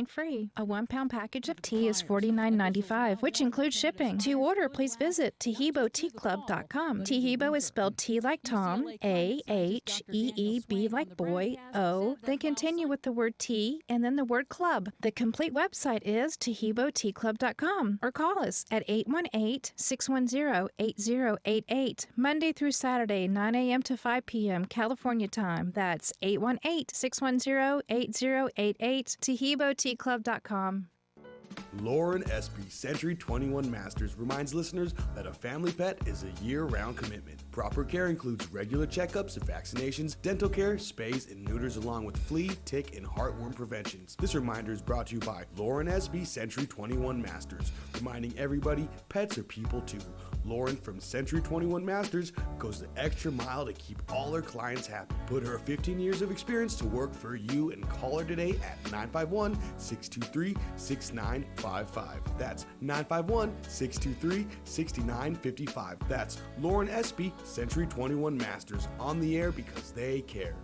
free. A 1-pound package of tea is $49.95, which includes shipping. To order, please visit TeheeboTeaClub.com. Tehebo is spelled T like Tom, A-H-E-E-B like boy, O, then continue with the word tea and then the word club. The complete website is TeheeboTeaClub.com or call us at 818-610-8088, Monday through Saturday, 9 a.m. to 5 p.m. California time. That's 818-610-8088, TeheeboTeaClub.com. Lauren Espy, Century 21 Masters, reminds listeners that a family pet is a year-round commitment. Proper care includes regular checkups and vaccinations, dental care, spays, and neuters, along with flea, tick, and heartworm preventions. This reminder is brought to you by Lauren Espy, Century 21 Masters, reminding everybody pets are people too. Lauren from Century 21 Masters goes the extra mile to keep all her clients happy. Put her 15 years of experience to work for you and call her today at 951-623-6955. That's 951-623-6955. That's Lauren Espy, Century 21 Masters, on the air because they care.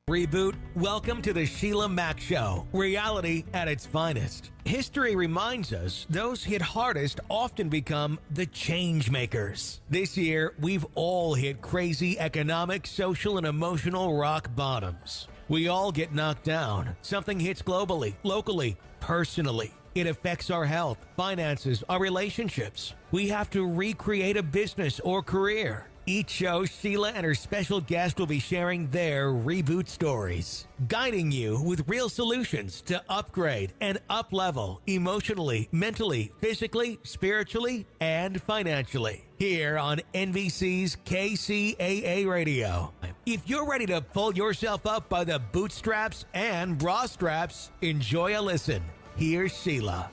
Reboot, welcome to the Sheila Mack Show, reality at its finest. History reminds us those hit hardest often become the change makers. This year, we've all hit crazy economic, social, and emotional rock bottoms. We all get knocked down. Something hits globally, locally, personally. It affects our health, finances, our relationships. We have to recreate a business or career. Each show, Sheila and her special guest will be sharing their reboot stories, guiding you with real solutions to upgrade and up-level emotionally, mentally, physically, spiritually, and financially. Here on NBC's KCAA Radio. If you're ready to pull yourself up by the bootstraps and bra straps, enjoy a listen. Here's Sheila.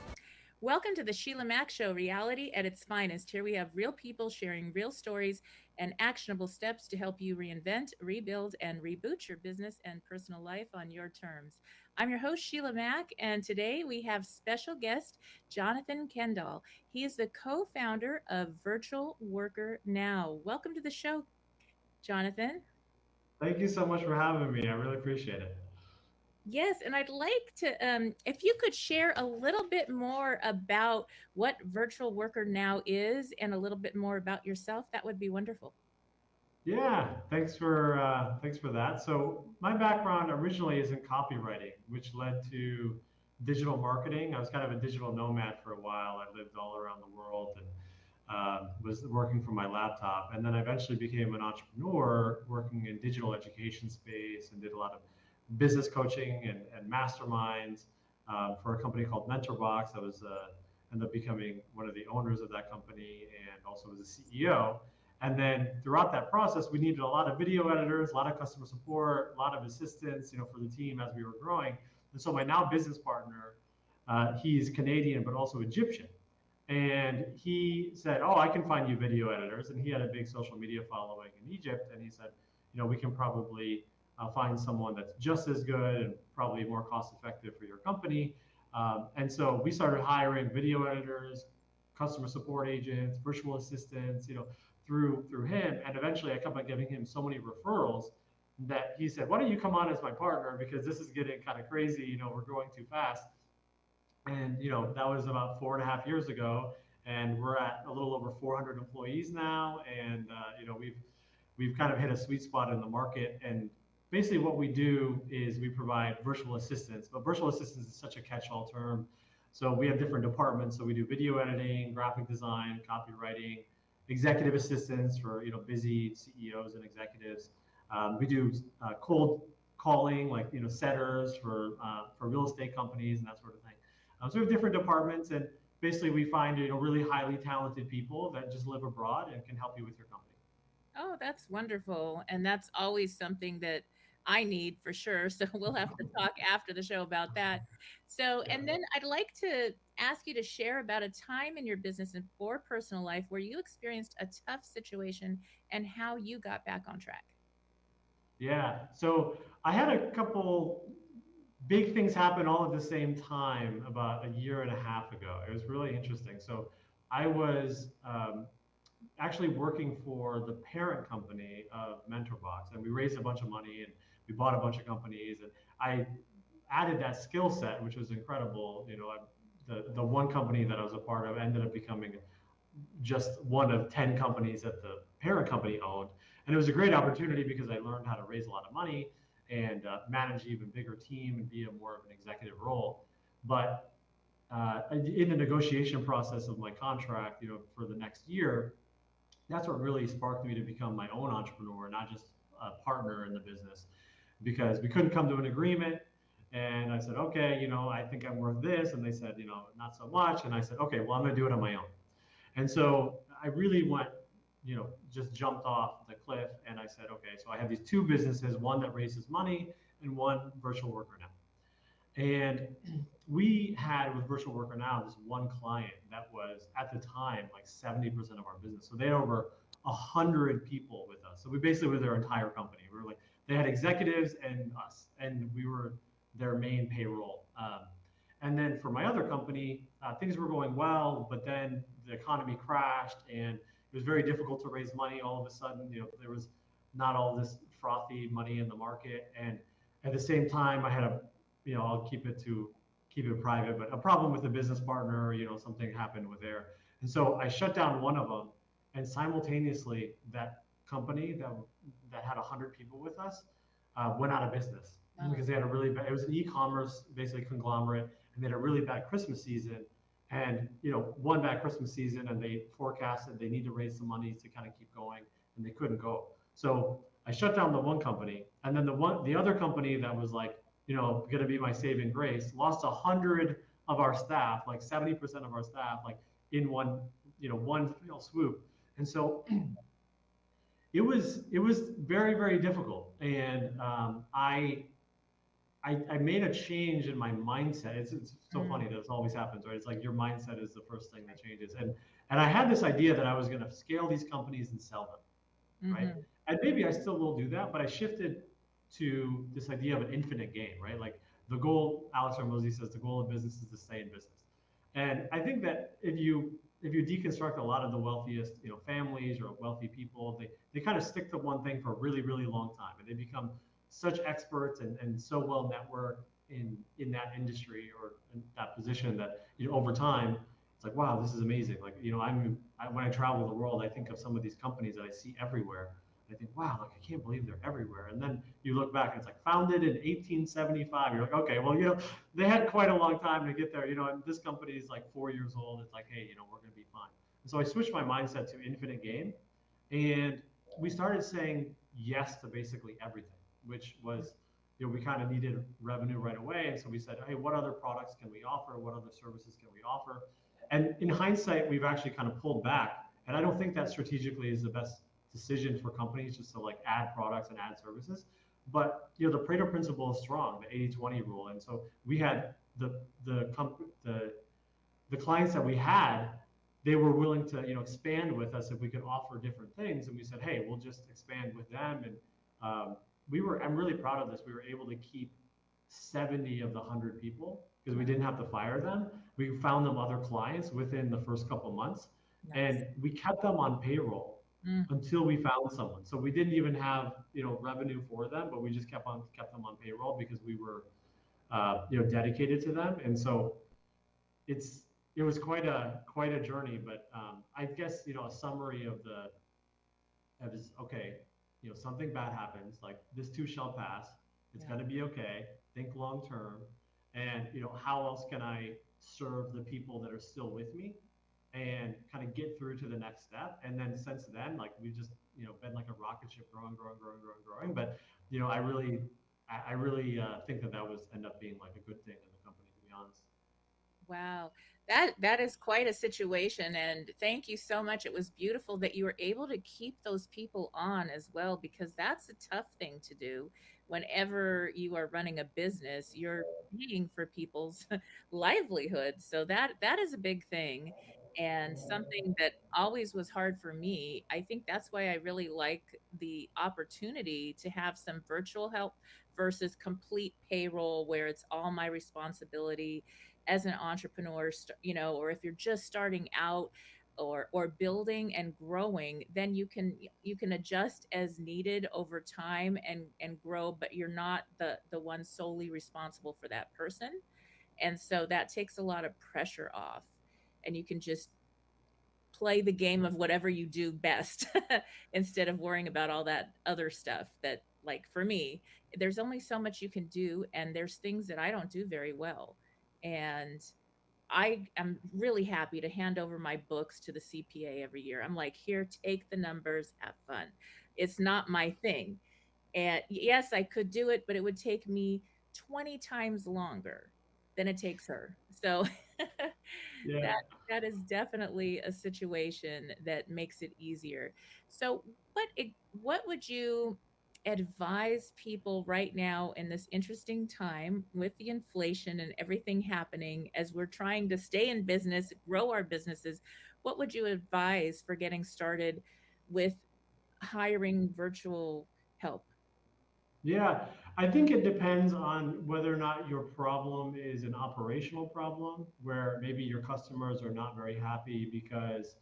Welcome to the Sheila Mack Show, reality at its finest. Here we have real people sharing real stories and actionable steps to help you reinvent, rebuild, and reboot your business and personal life on your terms. I'm your host, Sheila Mack, and today we have special guest Jonathan Kendall. He is the co-founder of Virtual Worker Now. Welcome to the show, Jonathan. Thank you so much for having me. I really appreciate it. Yes, and I'd like to, if you could share a little bit more about what Virtual Worker Now is and a little bit more about yourself, that would be wonderful. Yeah, thanks for that. So my background originally is in copywriting, which led to digital marketing. I was kind of a digital nomad for a while. I lived all around the world and was working from my laptop. And then I eventually became an entrepreneur working in digital education space and did a lot of business coaching and masterminds for a company called MentorBox. I was ended up becoming one of the owners of that company and also was a CEO. And then throughout that process, we needed a lot of video editors, a lot of customer support, a lot of assistance, for the team as we were growing. And so my now business partner, he's Canadian but also Egyptian, and he said, "Oh, I can find you video editors." And he had a big social media following in Egypt, and he said, "We can probably find someone that's just as good and probably more cost effective for your company." And so we started hiring video editors, customer support agents, virtual assistants, through him. And eventually I kept on giving him so many referrals that he said, "Why don't you come on as my partner? Because this is getting kind of crazy. We're growing too fast." And, that was about 4.5 years ago. And we're at a little over 400 employees now. And, we've kind of hit a sweet spot in the market. And basically what we do is we provide virtual assistants, but virtual assistants is such a catch-all term. So we have different departments. So we do video editing, graphic design, copywriting, executive assistants for, busy CEOs and executives. We do cold calling, like, setters for real estate companies and that sort of thing. So we have different departments, and basically we find, really highly talented people that just live abroad and can help you with your company. Oh, that's wonderful. And that's always something that I need for sure. So we'll have to talk after the show about that. So, and then I'd like to ask you to share about a time in your business and or personal life where you experienced a tough situation and how you got back on track. Yeah. So I had a couple big things happen all at the same time about 1.5 years ago. It was really interesting. So I was actually working for the parent company of MentorBox, and we raised a bunch of money and we bought a bunch of companies. And I added that skill set, which was incredible. The one company that I was a part of ended up becoming just one of 10 companies that the parent company owned. And it was a great opportunity because I learned how to raise a lot of money and manage an even bigger team and be a more of an executive role. But in the negotiation process of my contract, for the next year, that's what really sparked me to become my own entrepreneur, not just a partner in the business, because we couldn't come to an agreement. And I said, okay, I think I'm worth this. And they said, not so much. And I said, okay, well, I'm going to do it on my own. And so I really went, just jumped off the cliff. And I said, okay, so I have these two businesses, one that raises money and one virtual worker now. And we had with Virtual Worker Now this one client that was at the time like 70% of our business. So they had over 100 people with us. So we basically were their entire company. We were like, they had executives and us, and we were their main payroll. And then for my other company, things were going well, but then the economy crashed and it was very difficult to raise money all of a sudden. There was not all this frothy money in the market. And at the same time, I had I'll keep it private, but a problem with a business partner, something happened with there. And so I shut down one of them, and simultaneously that company that had 100 people with us went out of business because they had a really bad, it was an e-commerce basically conglomerate, and they had a really bad Christmas season. And one bad Christmas season, and they forecasted they need to raise some money to kind of keep going, and they couldn't go. So I shut down the one company, and then the other company that was like, going to be my saving grace, lost 100 of our staff, like 70% of our staff, like in one swoop. And so it was very, very difficult. And I made a change in my mindset. It's so funny that it always happens, right? It's like your mindset is the first thing that changes. And I had this idea that I was going to scale these companies and sell them, right? And maybe I still will do that, but I shifted to this idea of an infinite game, right? Like the goal, Alex Hormozy says, the goal of business is to stay in business. And I think that if you deconstruct a lot of the wealthiest, families or wealthy people, they kind of stick to one thing for a really, really long time, and they become such experts and so well networked in that industry or in that position that over time it's like, wow, this is amazing. Like when I travel the world, I think of some of these companies that I see everywhere. I think, wow, like I can't believe they're everywhere. And then you look back and it's like founded in 1875. You're like, okay, well, they had quite a long time to get there, and this company is like 4 years old. It's like, hey, we're going to be fine. And so I switched my mindset to infinite game, and we started saying yes to basically everything, which was, we kind of needed revenue right away. And so we said, hey, what other products can we offer? What other services can we offer? And in hindsight, we've actually kind of pulled back. And I don't think that strategically is the best decision for companies, just to like add products and add services. But the Pareto principle is strong, the 80-20 rule. And so we had the clients that we had, they were willing to expand with us if we could offer different things. And we said, hey, we'll just expand with them. And I'm really proud of this. We were able to keep 70 of the 100 people because we didn't have to fire them. We found them other clients within the first couple months. Nice. And we kept them on payroll until we found someone. So we didn't even have revenue for them, but we just kept them on payroll because we were dedicated to them. And so it was quite a journey. But I guess a summary of okay, something bad happens, like this too shall pass. It's going to be okay. Think long term, and how else can I serve the people that are still with me, and kind of get through to the next step. And then since then, like we've just been like a rocket ship, growing. But I really think that was end up being like a good thing in the company, to be honest. Wow. That is quite a situation, and thank you so much. It was beautiful that you were able to keep those people on as well, because that's a tough thing to do. Whenever you are running a business, you're paying for people's livelihood. So that is a big thing, and something that always was hard for me. I think that's why I really like the opportunity to have some virtual help versus complete payroll where it's all my responsibility as an entrepreneur, or if you're just starting out. or building and growing, then you can adjust as needed over time and grow, but you're not the one solely responsible for that person. And so that takes a lot of pressure off, and you can just play the game of whatever you do best instead of worrying about all that other stuff that, like, for me, there's only so much you can do, and there's things that I don't do very well. And I am really happy to hand over my books to the CPA every year. I'm like, here, take the numbers, have fun. It's not my thing. And yes, I could do it, but it would take me 20 times longer than it takes her. So Yeah. that that is definitely a situation that makes it easier. So what would you advise people right now in this interesting time with the inflation and everything happening as we're trying to stay in business, grow our businesses? What would you advise for getting started with hiring virtual help? Yeah, I think it depends on whether or not your problem is an operational problem where maybe your customers are not very happy because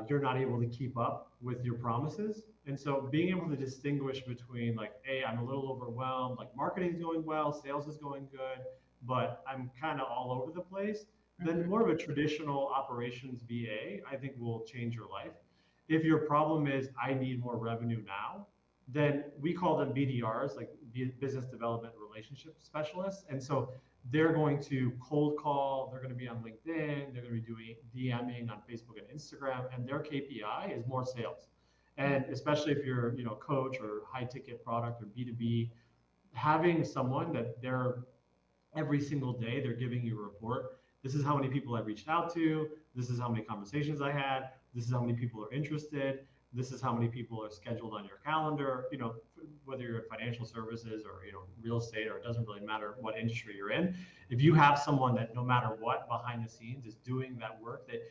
you're not able to keep up with your promises. And so being able to distinguish between like, hey, I'm a little overwhelmed, like marketing's going well, sales is going good, but I'm kind of all over the place, then Mhm. more of a traditional operations VA, I think will change your life. If your problem is I need more revenue now, then we call them BDRs, like business development relationship specialists. And so they're going to cold call, they're going to be on LinkedIn, they're going to be doing DMing on Facebook and Instagram, and their KPI is more sales. Mm. And especially if you're, coach or high ticket product or B2B, having someone that they're every single day they're giving you a report. This is how many people I reached out to. This is how many conversations I had. This is how many people are interested. This is how many people are scheduled on your calendar. Whether you're in financial services or real estate, or it doesn't really matter what industry you're in. If you have someone that no matter what behind the scenes is doing that work, that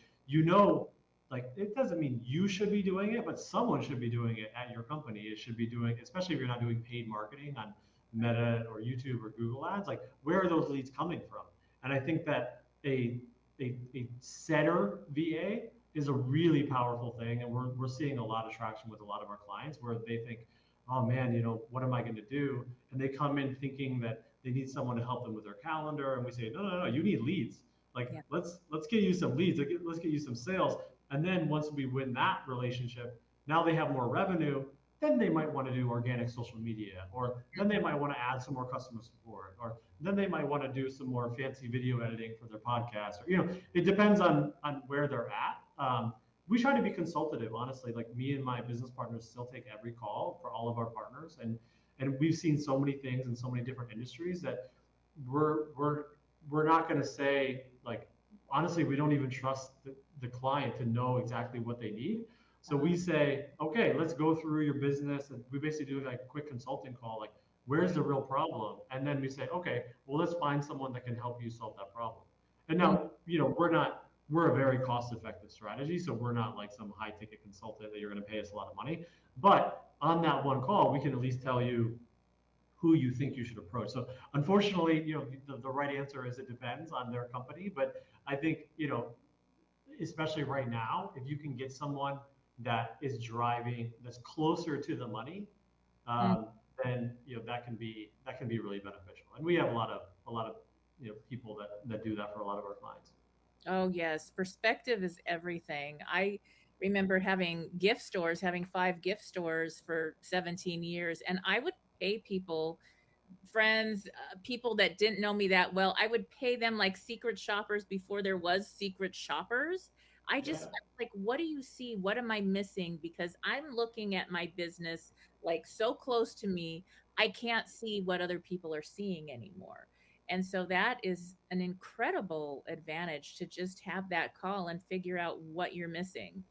like it doesn't mean you should be doing it, but someone should be doing it at your company. It should be doing, especially if you're not doing paid marketing on Meta or YouTube or Google Ads, like where are those leads coming from? And I think that a setter VA is a really powerful thing, and we're seeing a lot of traction with a lot of our clients where they think, oh man, what am I going to do? And they come in thinking that they need someone to help them with their calendar, and we say, no, no, no, you need leads. Like Yeah. let's get you some leads. Let's get you some sales, and then once we win that relationship, now they have more revenue, then they might want to do organic social media, or then they might want to add some more customer support, or then they might want to do some more fancy video editing for their podcast. Or it depends on where they're at. We try to be consultative, honestly. Like me and my business partners still take every call for all of our partners, and we've seen so many things in so many different industries that we're we're we're not going to say like honestly we don't even trust the client to know exactly what they need. So we say, okay, let's go through your business, and we basically do like a quick consulting call, like where's the real problem, and then we say, okay, well let's find someone that can help you solve that problem. And Mm. now we're a very cost effective strategy, so we're not like some high ticket consultant that you're going to pay us a lot of money, but on that one call we can at least tell you who you think you should approach. So unfortunately, the right answer is it depends on their company. But I think, especially right now, if you can get someone that is driving, that's closer to the money, Mm. um, then that can be really beneficial. And we have a lot of people that do that for a lot of our clients. Oh, yes. Perspective is everything. I remember having gift stores, having 5 gift stores for 17 years, and I would pay people, friends, people that didn't know me that well. I would pay them like secret shoppers before there was secret shoppers. Yeah. Like, what do you see? What am I missing? Because I'm looking at my business like so close to me, I can't see what other people are seeing anymore. And so that is an incredible advantage to just have that call and figure out what you're missing.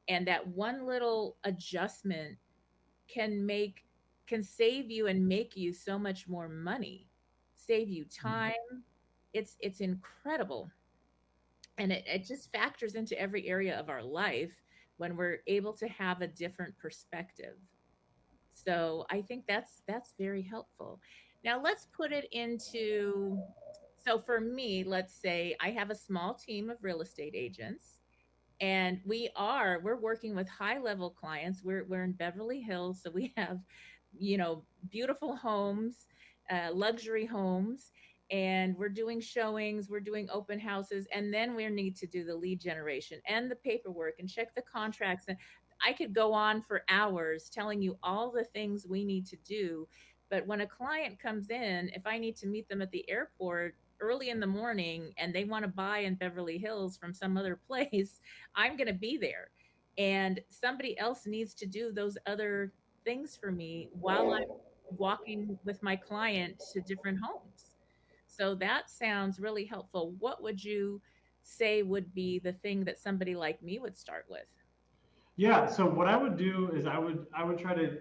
And that one little adjustment can make can save you and make you so much more money, save you time. It's incredible. And it just factors into every area of our life when we're able to have a different perspective. So I think that's very helpful. Now let's put it into, so for me, let's say I have a small team of real estate agents, And we're working with high level clients. We're in Beverly Hills, so we have, beautiful homes, luxury homes, and we're doing showings, we're doing open houses, and then we need to do the lead generation and the paperwork and check the contracts. And I could go on for hours telling you all the things we need to do. But when a client comes in, if I need to meet them at the airport early in the morning and they want to buy in Beverly Hills from some other place, I'm going to be there. And somebody else needs to do those other things for me while I'm walking with my client to different homes. So that sounds really helpful. What would you say would be the thing that somebody like me would start with? Yeah. So what I would do is I would try to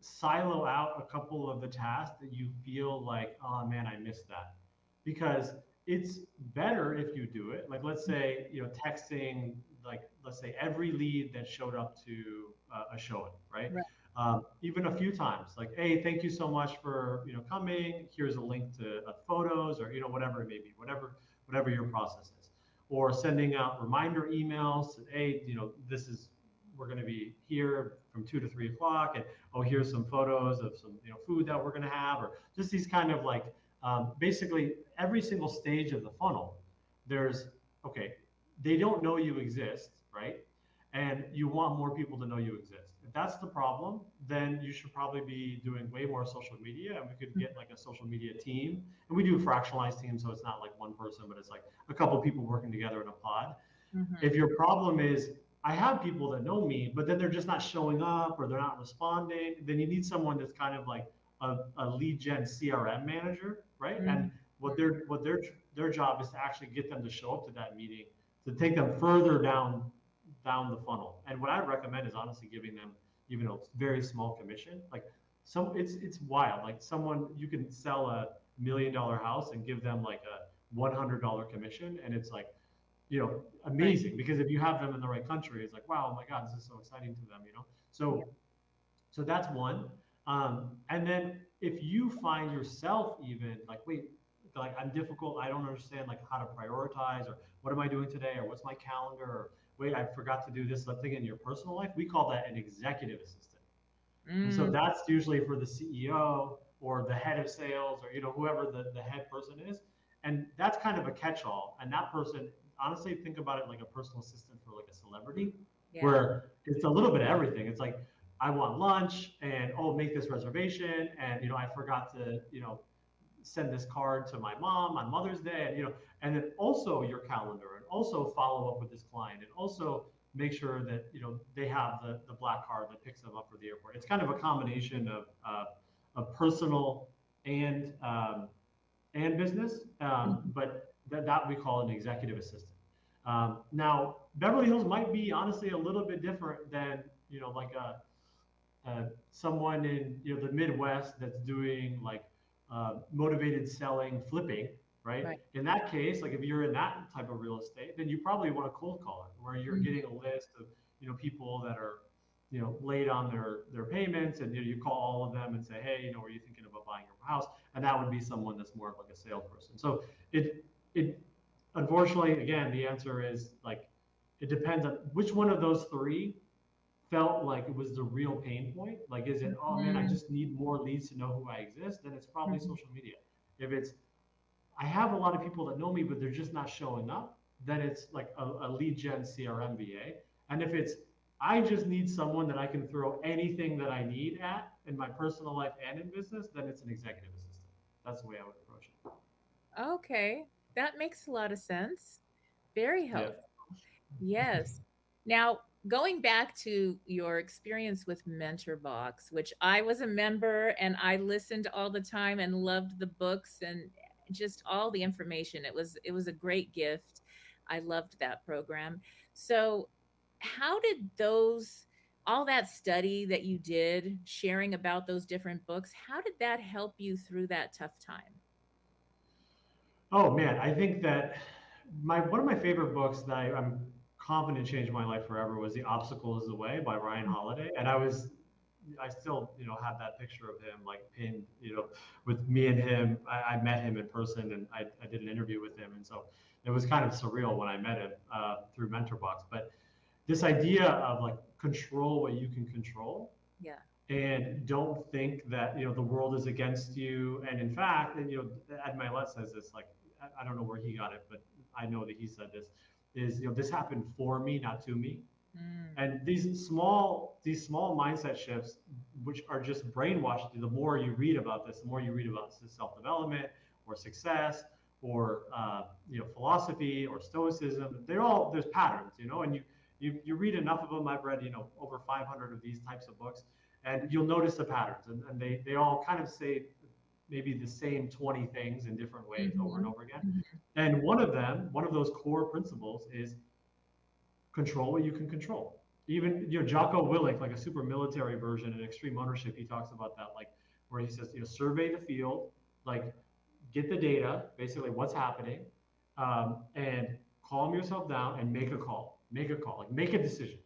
silo out a couple of the tasks that you feel like, oh man, I missed that. Because it's better if you do it. Like, let's say, texting, like, let's say every lead that showed up to a showing, right? Right. Even a few times, like, hey, thank you so much for, coming. Here's a link to photos or, whatever it may be, whatever your process is. Or sending out reminder emails, hey, this is, we're going to be here from 2 to 3 o'clock, and oh, here's some photos of some food that we're going to have, or just these kind of like basically every single stage of the funnel. There's okay, they don't know you exist, right? And you want more people to know you exist. If that's the problem, then you should probably be doing way more social media, and we could get like a social media team. And we do fractionalized teams, so it's not like one person, but it's like a couple people working together in a pod. Mm-hmm. If your problem is I have people that know me, but then they're just not showing up or they're not responding, then you need someone that's kind of like a lead gen CRM manager, right? Mm-hmm. And what their job is to actually get them to show up to that meeting, to take them further down the funnel. And what I recommend is honestly giving them even a very small commission. Like it's wild. Like someone you can sell $1 million house and give them like a $100 commission, and it's like amazing. Right. Because if you have them in the right country, it's like, wow, oh my God, this is so exciting to them. So, Yep. so that's one. And then if you find yourself even like, wait, like I'm difficult, I don't understand like how to prioritize, or what am I doing today, or what's my calendar, or wait, I forgot to do this thing in your personal life. We call that an executive assistant. And so Mm, that's usually for the CEO or the head of sales, or whoever the head person is. And that's kind of a catch-all. And that person, honestly, think about it like a personal assistant for like a celebrity, yeah. where it's a little bit of everything. It's like I want lunch, and oh, make this reservation, and I forgot to send this card to my mom on Mother's Day, and then also your calendar, and also follow up with this client, and also make sure that they have the black card that picks them up for the airport. It's kind of a combination of personal and business, Mhm. but that we call an executive assistant. Now, Beverly Hills might be honestly a little bit different than like someone in the Midwest that's doing like motivated selling flipping, right? Right. In that case, like if you're in that type of real estate, then you probably want a cold caller where you're Mhm. getting a list of people that are late on their payments, and you call all of them and say, hey, are you thinking about buying your house? And that would be someone that's more of like a salesperson. So it unfortunately, again, the answer is like it depends on which one of those three felt like it was the real pain point. Like, is it, oh man, I Mhm. just need more leads to know who I exist? Then it's probably Mhm. social media. If it's, I have a lot of people that know me, but they're just not showing up, then it's like a lead gen CRM VA. And if it's, I just need someone that I can throw anything that I need at in my personal life and in business, then it's an executive assistant. That's the way I would approach it. Okay. That makes a lot of sense. Very Yeah. helpful. Yes. Now, going back to your experience with MentorBox, which I was a member and I listened all the time and loved the books and just all the information. It was a great gift. I loved that program. So, how did those all that study that you did sharing about those different books, how did that help you through that tough time? Oh man, I think that my one of my favorite books that I'm confident changed my life forever was The Obstacle is the Way by Ryan Holiday. And I was I still, have that picture of him like pinned, with me and him. I met him in person, and I did an interview with him. And so it was kind of surreal when I met him through MentorBox. But this idea of like control what you can control, Yeah. and don't think that the world is against you. And in fact, and Ed Milet says this, like, I don't know where he got it, but I know that he said this, is this happened for me, not to me. And these small mindset shifts, which are just brainwashing. The more you read about this, the more you read about self-development or success or philosophy or stoicism. There's patterns, and you read enough of them. I've read over 500 of these types of books, and you'll notice the patterns, and they all kind of say maybe the same 20 things in different ways over and over again. And one of those core principles is control what you can control. Even Jocko Willink, like a super military version in Extreme Ownership, he talks about that, like where he says, survey the field, like get the data, basically what's happening, and calm yourself down and make a call, like make a decision,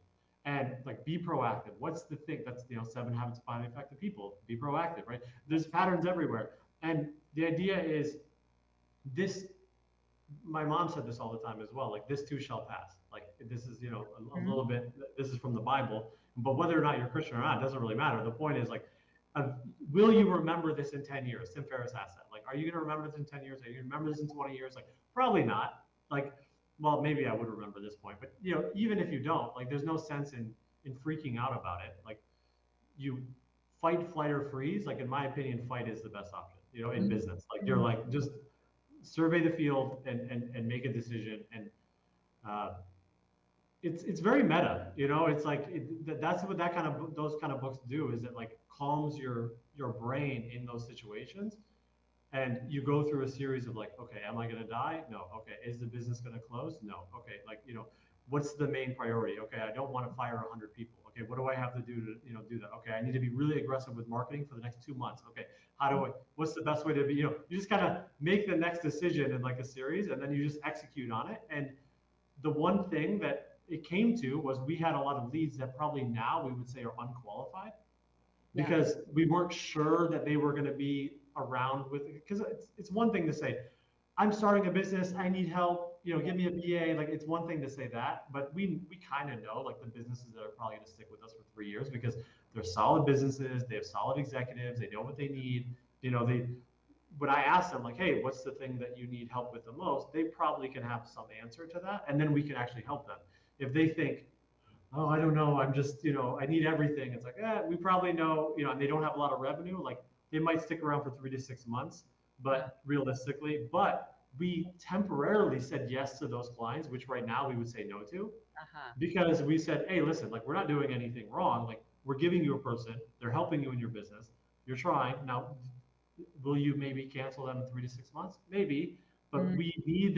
and like be proactive. What's the thing that's 7 Habits of Highly Effective People? Be proactive, right? There's patterns everywhere, and the idea is this. My mom said this all the time as well. Like this too shall pass. Like this is a little bit. This is from the Bible, but whether or not you're Christian or not, it doesn't really matter. The point is like, will you remember this in 10 years? Tim Ferriss asked that. Like, are you going to remember this in 10 years? Are you going to remember this in 20 years? Like, probably not. Like, well, maybe I would remember this point, but even if you don't, like, there's no sense in freaking out about it. Like, you fight, flight, or freeze. Like, in my opinion, fight is the best option. In business, like you're like just survey the field and make a decision. And it's very meta. It's like that's what those kind of books do, is it like calms your brain in those situations. And you go through a series of like, okay, am I going to die? No. Okay, is the business going to close? No. Okay, like what's the main priority? Okay, I don't want to fire 100 people. Okay, what do I have to do to do that? Okay, I need to be really aggressive with marketing for the next 2 months. Okay, what's the best way to be? You just kind of make the next decision in like a series, and then you just execute on it. And the one thing that it came to was we had a lot of leads that probably now we would say are unqualified, because we weren't sure that they were going to be around with it. Because it's one thing to say, I'm starting a business, I need help, give me a BA. Like, it's one thing to say that, but we kind of know like the businesses that are probably going to stick with us for 3 years because they're solid businesses, they have solid executives, they know what they need. When I ask them like, hey, what's the thing that you need help with the most, they probably can have some answer to that, and then we can actually help them. If they think, oh, I don't know, I'm just, I need everything, it's like, we probably know, and they don't have a lot of revenue, like they might stick around for 3 to 6 months, but realistically, but we temporarily said yes to those clients, which right now we would say no to, because we said, hey, listen, like we're not doing anything wrong. Like we're giving you a person, they're helping you in your business, you're trying. Now, will you maybe cancel them in 3 to 6 months? Maybe, but we needed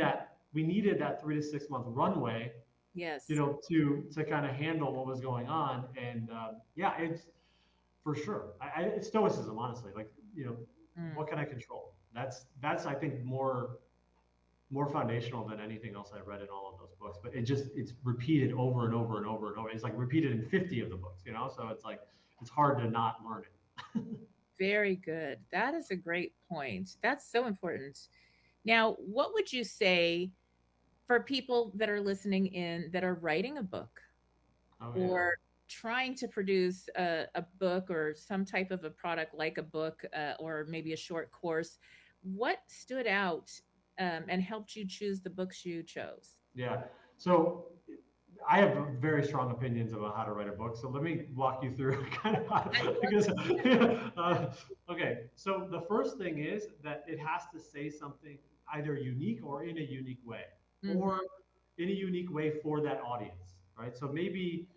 that 3 to 6 month runway, yes, to kind of handle what was going on. And it's for sure. It's stoicism, honestly. Like, what can I control? That's I think more foundational than anything else I've read in all of those books. But it's repeated over and over and over and over. It's like repeated in 50 of the books, so it's like it's hard to not learn it. very good. That is a great point. That's so important. Now, what would you say for people that are listening in that are writing a book or trying to produce a book or some type of a product like a book or maybe a short course? What stood out and helped you choose the books you chose? Yeah. So I have very strong opinions about how to write a book. So let me walk you through kind of how, because, okay. So the first thing is that it has to say something either unique or in a unique way, or in a unique way for that audience, right? So maybe,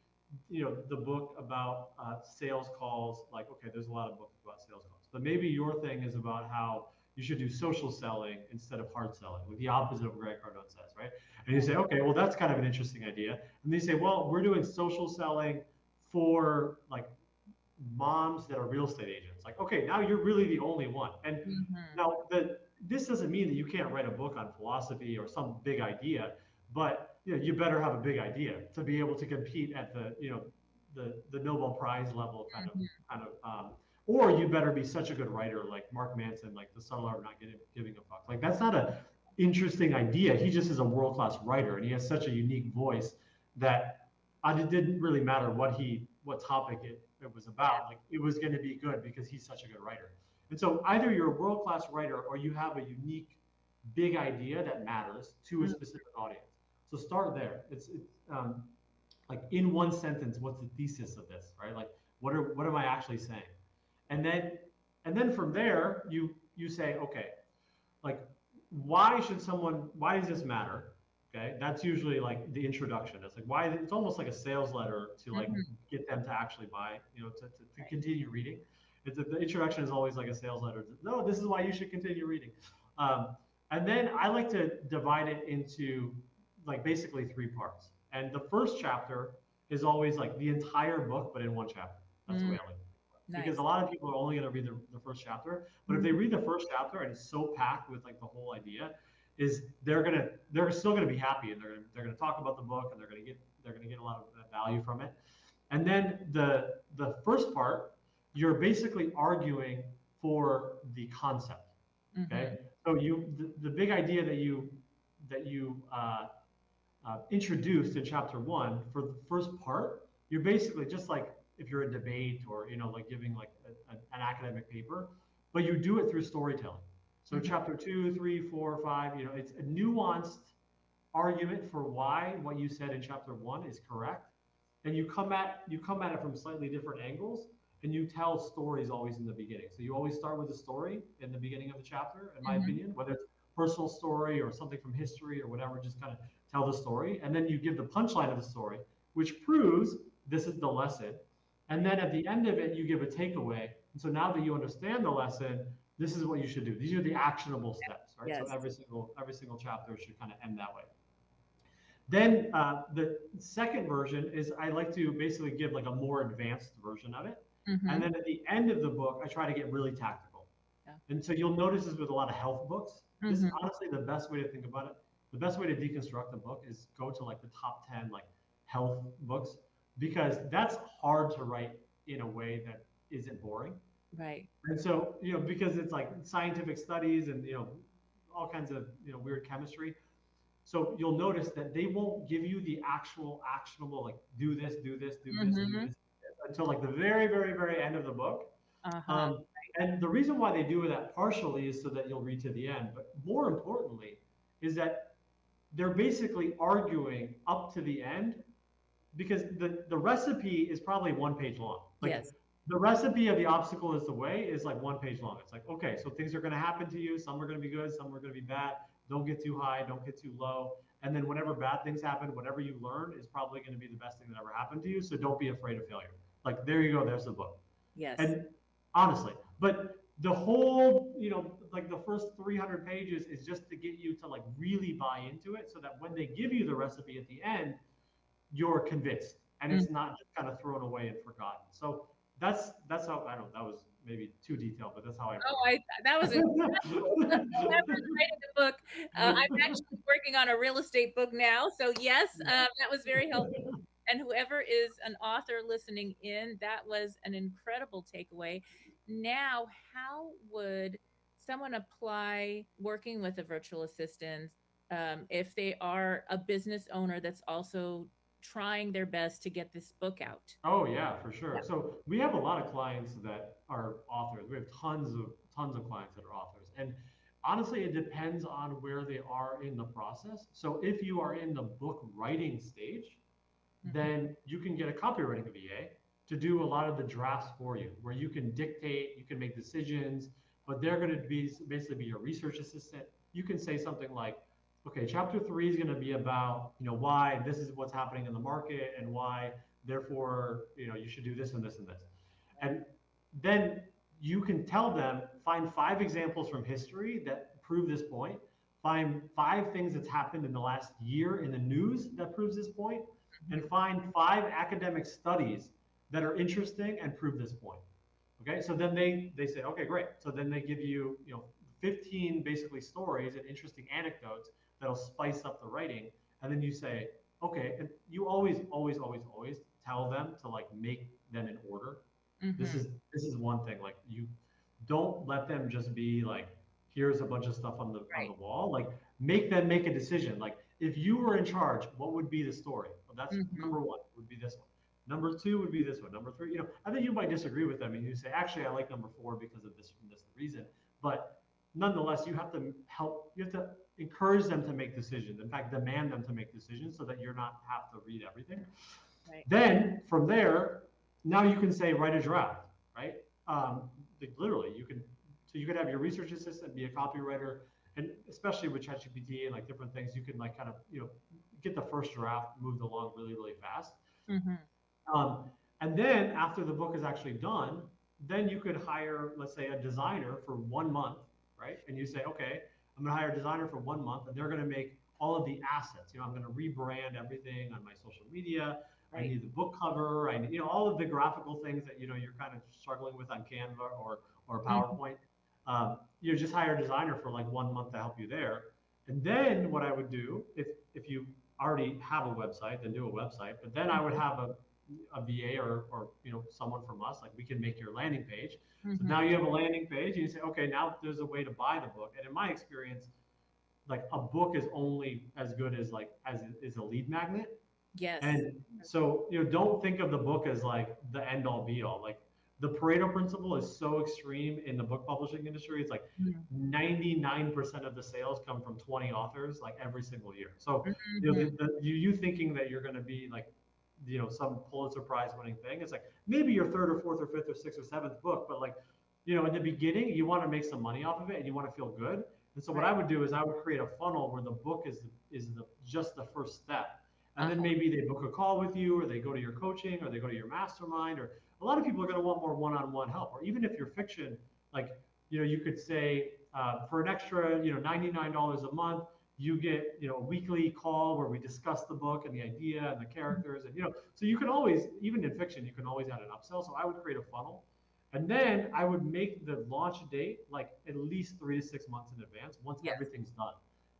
the book about sales calls, like, okay, there's a lot of books about sales calls, but maybe your thing is about how you should do social selling instead of hard selling, with the opposite of what Greg Cardone says, right? And you say, okay, well, that's kind of an interesting idea. And they say, well, we're doing social selling for like moms that are real estate agents. Like, okay, now you're really the only one. And now this doesn't mean that you can't write a book on philosophy or some big idea, but you better have a big idea to be able to compete at the Nobel Prize level or you better be such a good writer like Mark Manson, like The Subtle Art of Not Giving a Fuck. Like that's not a interesting idea. He just is a world-class writer, and he has such a unique voice that it didn't really matter what topic it was about. Like it was going to be good because he's such a good writer. And so either you're a world-class writer or you have a unique, big idea that matters to a specific audience. So start there. It's like in one sentence, what's the thesis of this, right? Like what am I actually saying? And then from there you say, okay, like why does this matter? Okay, that's usually like the introduction. It's like why it's almost like a sales letter to like get them to actually buy, to continue reading. The introduction is always like a sales letter. No, this is why you should continue reading. And then I like to divide it into like basically 3 parts. And the first chapter is always like the entire book, but in one chapter. That's the way I like it. Nice. Because a lot of people are only going to read the first chapter, but if they read the first chapter and it's so packed with like the whole idea, is they're still gonna be happy, and they're gonna talk about the book, and they're gonna get a lot of value from it. And then the first part, you're basically arguing for the concept. Okay, so the big idea that you introduced in chapter 1 for the first part, you're basically just like if you're a debate or like giving like an academic paper, but you do it through storytelling. So chapter 2, 3, 4, 5, it's a nuanced argument for why what you said in chapter 1 is correct, and you come at it from slightly different angles, and you tell stories always in the beginning. So you always start with a story in the beginning of the chapter, in my opinion, whether it's personal story or something from history or whatever, just kind of tell the story, and then you give the punchline of the story, which proves this is the lesson, and then at the end of it you give a takeaway. And so now that you understand the lesson, this is what you should do. These are the actionable steps, right? Yes. So every single chapter should kind of end that way. Then the second version is I like to basically give like a more advanced version of it. And then at the end of the book, I try to get really tactical. Yeah. And so you'll notice this with a lot of health books. This is honestly the best way to think about it. The best way to deconstruct a book is go to like the top 10 like health books, because that's hard to write in a way that isn't boring. Right. And so, because it's like scientific studies and, all kinds of, weird chemistry. So you'll notice that they won't give you the actual actionable, like do this, do this, do this, do this, until like the very, very, very end of the book. And the reason why they do that partially is so that you'll read to the end. But more importantly is that they're basically arguing up to the end, because the recipe is probably 1 page long. Like, yes. The recipe of the obstacle is the way is like 1 page long. It's like, okay, so things are going to happen to you. Some are going to be good. Some are going to be bad. Don't get too high. Don't get too low. And then whenever bad things happen, whatever you learn is probably going to be the best thing that ever happened to you. So don't be afraid of failure. Like, there you go. There's the book. Yes. And honestly, but the whole, like the first 300 pages is just to get you to like really buy into it, so that when they give you the recipe at the end, you're convinced, and it's not just kind of thrown away and forgotten. So that's how, I don't know, that was maybe too detailed, but that's how I. Oh, that was incredible. Whoever's writing the book, I'm actually working on a real estate book now. So yes, that was very helpful. And whoever is an author listening in, that was an incredible takeaway. Now, how would someone apply working with a virtual assistant if they are a business owner that's also trying their best to get this book out? Oh yeah, for sure. Yeah. So we have a lot of clients that are authors. We have tons of clients that are authors. And honestly, it depends on where they are in the process. So if you are in the book writing stage, then you can get a copywriting VA to do a lot of the drafts for you, where you can dictate, you can make decisions, but they're going to basically be your research assistant. You can say something like, okay, chapter 3 is going to be about, why this is what's happening in the market, and why, therefore, you should do this and this and this. And then you can tell them, find 5 examples from history that prove this point, find 5 things that's happened in the last year in the news that proves this point, and find 5 academic studies that are interesting and prove this point. Okay, so then they say, okay, great. So then they give you, 15 basically stories and interesting anecdotes that'll spice up the writing. And then you say, okay, and you always tell them to like make them in order. Mm-hmm. This is one thing. Like you don't let them just be like, here's a bunch of stuff on the Right. wall. Like make them make a decision. Like if you were in charge, what would be the story? Well, that's Mm-hmm. number one would be this one. Number two would be this one. Number three, I think you might disagree with them and you say, actually, I like number four because of this reason. But nonetheless, you have to encourage them to make decisions. In fact, demand them to make decisions so that you're not have to read everything. Right. Then from there, now you can say write a draft, right? Like literally, you could have your research assistant be a copywriter, and especially with ChatGPT and like different things, you can like kind of get the first draft moved along really really fast. Mm-hmm. And then after the book is actually done, then you could hire, let's say, a designer for 1 month, right? And you say, okay, I'm going to hire a designer for 1 month, and they're going to make all of the assets. I'm going to rebrand everything on my social media. Right. I need the book cover. I need, all of the graphical things that you're kind of struggling with on Canva or PowerPoint. You just hire a designer for like 1 month to help you there. And then what I would do, if you already have a website, then do a website. But then I would have a VA or someone from us, like we can make your landing page. So Mm-hmm. now you have a landing page, and you say, okay, now there's a way to buy the book. And in my experience, like a book is only as good as as is a lead magnet. Yes. And so don't think of the book as like the end all be all. Like the Pareto principle is so extreme in the book publishing industry. It's like 99% of the sales come from 20 authors, like every single year. So you thinking that you're going to be like some Pulitzer Prize winning thing. It's like maybe your third or fourth or fifth or sixth or seventh book, but like, in the beginning, you want to make some money off of it and you want to feel good. And so what I would do is I would create a funnel where the book is just the first step. And then maybe they book a call with you, or they go to your coaching, or they go to your mastermind, or a lot of people are going to want more one-on-one help. Or even if you're fiction, like, you could say for an extra, $99 a month, you get a weekly call where we discuss the book and the idea and the characters, and so you can always, even in fiction, you can always add an upsell. So I would create a funnel, and then I would make the launch date like at least 3 to 6 months in advance once everything's done,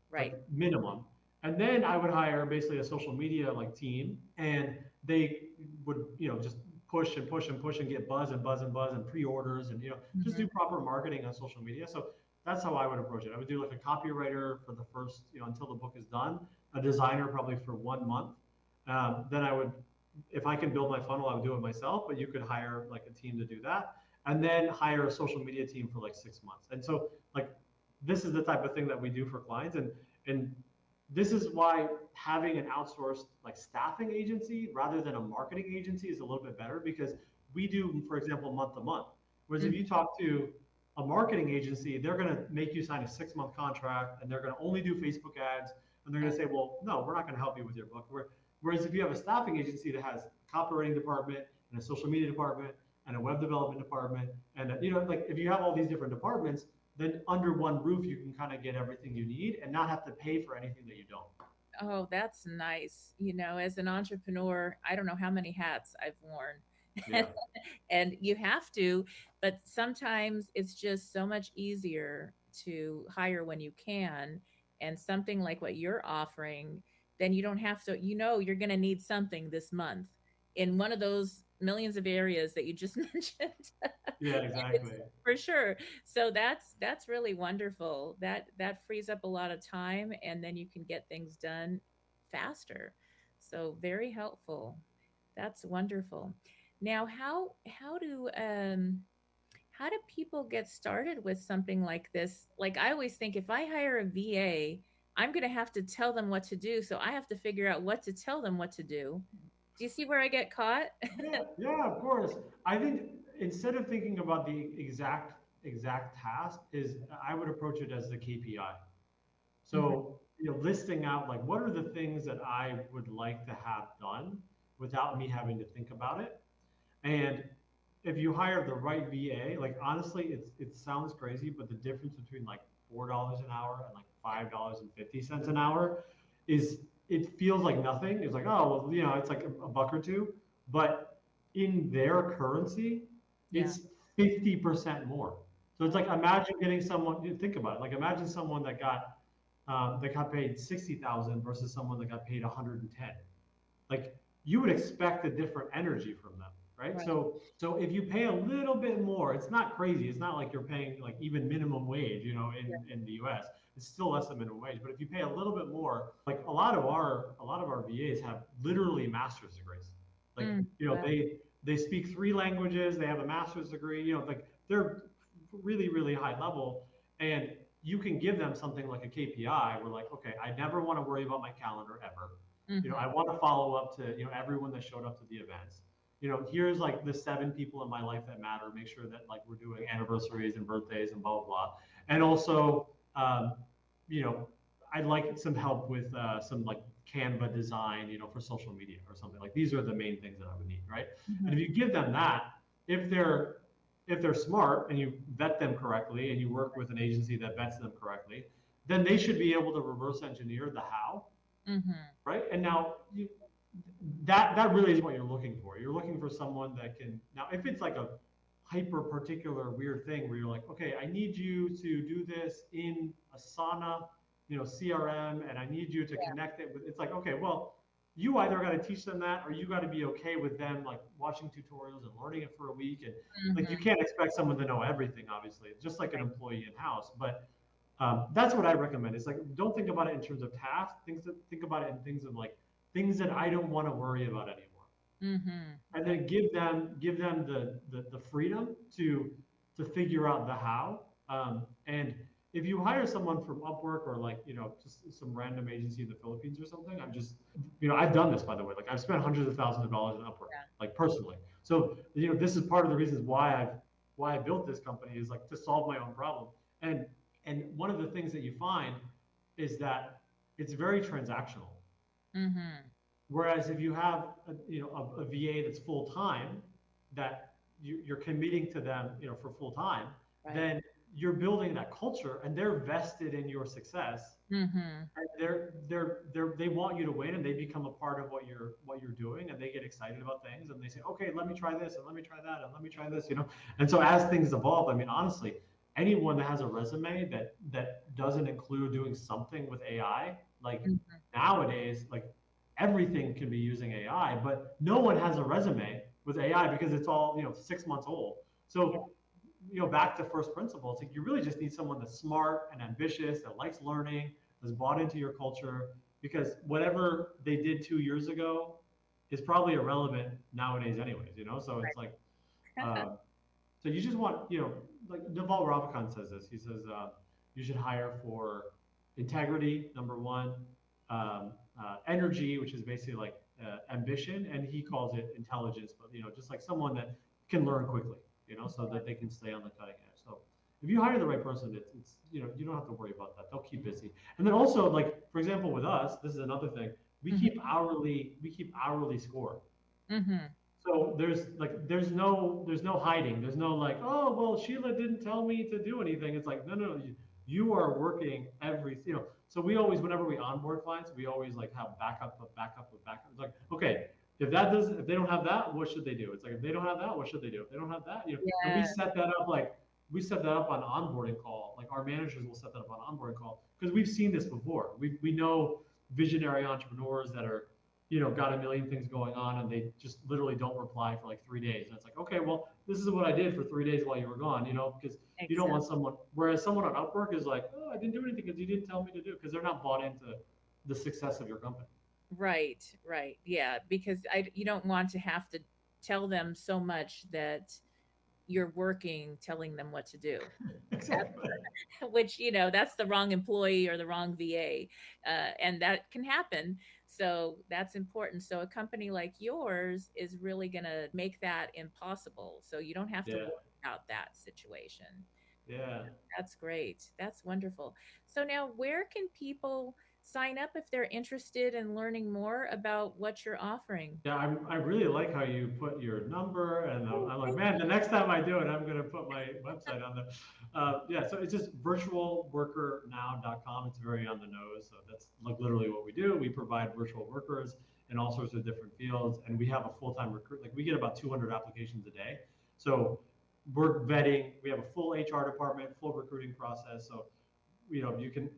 Right. like minimum. And then I would hire basically a social media like team, and they would just push and push and push and get buzz and buzz and buzz and pre-orders and just do proper marketing on social media. So that's how I would approach it. I would do like a copywriter for the first, until the book is done, a designer probably for 1 month. Then I would, if I can build my funnel, I would do it myself, but you could hire like a team to do that. And then hire a social media team for like 6 months. And so like, this is the type of thing that we do for clients. And this is why having an outsourced like staffing agency rather than a marketing agency is a little bit better, because we do, for example, month to month. Whereas if you talk to a marketing agency, they're going to make you sign a 6-month contract, and they're going to only do Facebook ads, and they're going to say, well, no, we're not going to help you with your book. Whereas if you have a staffing agency that has a copywriting department and a social media department and a web development department, and like if you have all these different departments, then under one roof, you can kind of get everything you need and not have to pay for anything that you don't. Oh, that's nice. As an entrepreneur, I don't know how many hats I've worn. Yeah. And you have to, but sometimes it's just so much easier to hire when you can. And something like what you're offering, then you don't have to, you're going to need something this month in one of those millions of areas that you just mentioned. Yeah, exactly. For sure. So that's really wonderful. That frees up a lot of time, and then you can get things done faster. So very helpful. That's wonderful. Now, how do people get started with something like this? Like I always think if I hire a VA, I'm going to have to tell them what to do. So I have to figure out what to tell them what to do. Do you see where I get caught? Yeah, of course. I think instead of thinking about the exact task, is I would approach it as the KPI. So listing out like what are the things that I would like to have done without me having to think about it. And if you hire the right VA, like honestly, it sounds crazy, but the difference between like $4 an hour and like $5.50 an hour is, it feels like nothing. It's like, oh, well, it's like a buck or two, but in their currency, it's 50% more. So it's like, imagine getting someone, think about it. Like imagine someone that got paid 60,000 versus someone that got paid 110. Like you would expect a different energy from them, right? Right. So if you pay a little bit more, it's not crazy. It's not like you're paying like even minimum wage, in the US. It's still less than minimum wage. But if you pay a little bit more, like a lot of our VAs have literally master's degrees. Like, Wow. they speak 3 languages, they have a master's degree, like they're really, really high level. And you can give them something like a KPI where like, okay, I never want to worry about my calendar ever. I want to follow up to, everyone that showed up to the events. Here's like the 7 people in my life that matter. Make sure that like we're doing anniversaries and birthdays and blah, blah, blah. And also, you know, I'd like some help with some like Canva design, for social media or something. Like these are the main things that I would need, right? And if you give them that, if they're smart and you vet them correctly and you work with an agency that vets them correctly, then they should be able to reverse engineer the how, right? And now that really is what you're looking for. You're looking for someone that can, now if it's like a hyper particular weird thing where you're like, okay, I need you to do this in Asana, CRM, and I need you to connect it with, it's like, okay, well, you either got to teach them that or you got to be okay with them like watching tutorials and learning it for a week. And like, you can't expect someone to know everything, obviously, just like an employee in house. But that's what I recommend. It's like, don't think about it in terms of tasks, think about it in things of like things that I don't want to worry about anymore. And then give them the freedom to figure out the how. And if you hire someone from Upwork or like, just some random agency in the Philippines or something, I've done this, by the way. Like I've spent hundreds of thousands of dollars in Upwork, like personally. So, this is part of the reasons why I built this company, is like to solve my own problem. And one of the things that you find is that it's very transactional. Whereas if you have a VA that's full time, that you're committing to them, for full time, then you're building that culture, and they're vested in your success. And they want you to win, and they become a part of what you're doing, and they get excited about things, and they say, okay, let me try this, and let me try that, and let me try this, And so as things evolve, honestly, anyone that has a resume that doesn't include doing something with AI, like nowadays, like everything can be using AI, but no one has a resume with AI because it's all 6 months old. So back to first principles, like you really just need someone that's smart and ambitious, that likes learning, that's bought into your culture, because whatever they did 2 years ago is probably irrelevant nowadays anyways, So it's like, so you just want, like Naval Ravikant says this, he says, you should hire for integrity, number one, energy, which is basically like ambition, and he calls it intelligence, but just like someone that can learn quickly, so that they can stay on the cutting edge. So if you hire the right person, it's you don't have to worry about that. They'll keep busy. And then also, like for example, with us, this is another thing. We keep hourly score. So there's no hiding. There's no like, oh well, Sheila didn't tell me to do anything. It's like no, you are working every. So we always, whenever we onboard clients, we always like have backup of backup of backup. It's like, okay, if they don't have that, what should they do? It's like, if they don't have that, what should they do? If they don't have that, and we set that up on onboarding call. Like our managers will set that up on onboarding call, because we've seen this before. We know visionary entrepreneurs that are, got a million things going on, and they just literally don't reply for like 3 days. And it's like, okay, well, this is what I did for 3 days while you were gone, because you don't want someone, whereas someone on Upwork is like, oh, I didn't do anything because you didn't tell me to do, because they're not bought into the success of your company. Right. Yeah, because you don't want to have to tell them so much that you're working telling them what to do. Exactly. Which, that's the wrong employee or the wrong VA. And that can happen. So that's important. So a company like yours is really going to make that impossible. So you don't have to worry about that situation. Yeah. That's great. That's wonderful. So now, where can people sign up if they're interested in learning more about what you're offering? Yeah, I really like how you put your number, and I'm like, man, the next time I do it, I'm going to put my website on there. Yeah, so it's just virtualworkernow.com. It's very on the nose. So that's like literally what we do. We provide virtual workers in all sorts of different fields, and we have a full-time recruit. Like we get about 200 applications a day. So we're vetting. We have a full HR department, full recruiting process. So you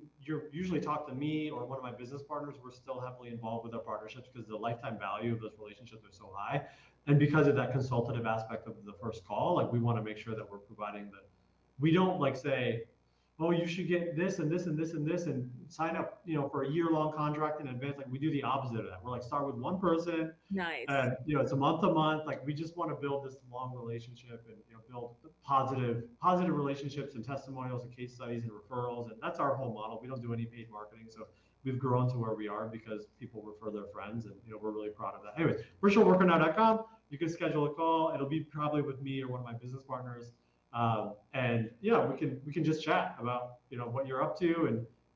usually talk to me or one of my business partners. We're still heavily involved with our partnerships because the lifetime value of those relationships are so high. And because of that consultative aspect of the first call, like we want to make sure that we're providing we don't like say, oh, you should get this and this and this and this and sign up, for a year-long contract in advance. Like we do the opposite of that. We're like, start with one person, Nice. and it's a month to month. Like we just want to build this long relationship and build positive relationships and testimonials and case studies and referrals. And that's our whole model. We don't do any paid marketing. So we've grown to where we are because people refer their friends, and we're really proud of that. Anyways, virtualworkernow.com. You can schedule a call. It'll be probably with me or one of my business partners. And yeah, we can just chat about what you're up to,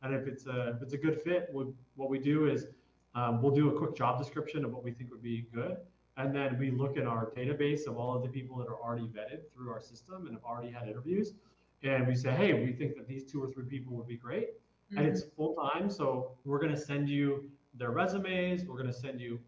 and if it's a good fit, what we do is we'll do a quick job description of what we think would be good, and then we look at our database of all of the people that are already vetted through our system and have already had interviews, and we say, hey, we think that these 2 or 3 people would be great, and it's full time, so we're going to send you their resumes. We're going to send you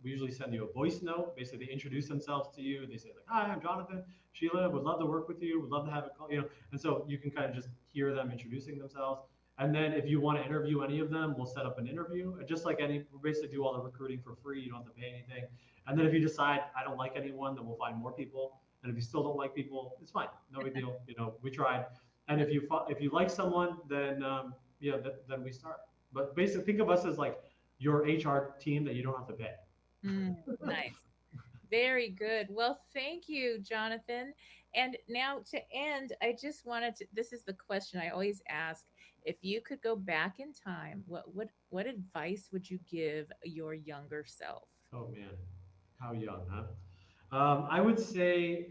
we usually send you a voice note. Basically, they introduce themselves to you. They say like, hi, I'm Jonathan. Sheila, would love to work with you. Would love to have a call. And so you can kind of just hear them introducing themselves. And then if you want to interview any of them, we'll set up an interview. Just like we basically do all the recruiting for free. You don't have to pay anything. And then if you decide I don't like anyone, then we'll find more people. And if you still don't like people, it's fine. No big deal. We tried. And if you like someone, then then we start. But basically, think of us as like your HR team that you don't have to pay. Nice. Very good. Well, thank you, Jonathan. And now to end, I just wanted to, this is the question I always ask. If you could go back in time, what advice would you give your younger self? Oh man, how young, huh? I would say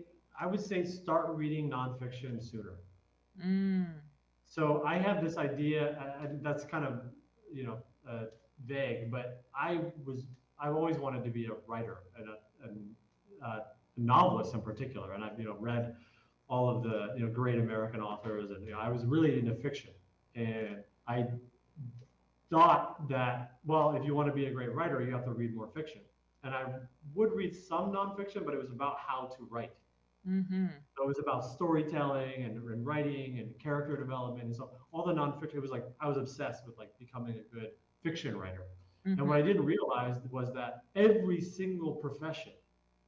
start reading nonfiction sooner. Mm, So I have this idea, and that's kind of you know uh, vague, but I've always wanted to be a writer and a novelist in particular, and I've read all of the great American authors, and I was really into fiction, and I thought that, well, if you want to be a great writer, you have to read more fiction. And I would read some nonfiction, but it was about how to write. mm-hmm. So it was about storytelling and writing and character development. And so all the nonfiction, it was like I was obsessed with like becoming a good fiction writer. And Mm-hmm. what I didn't realize was that every single profession,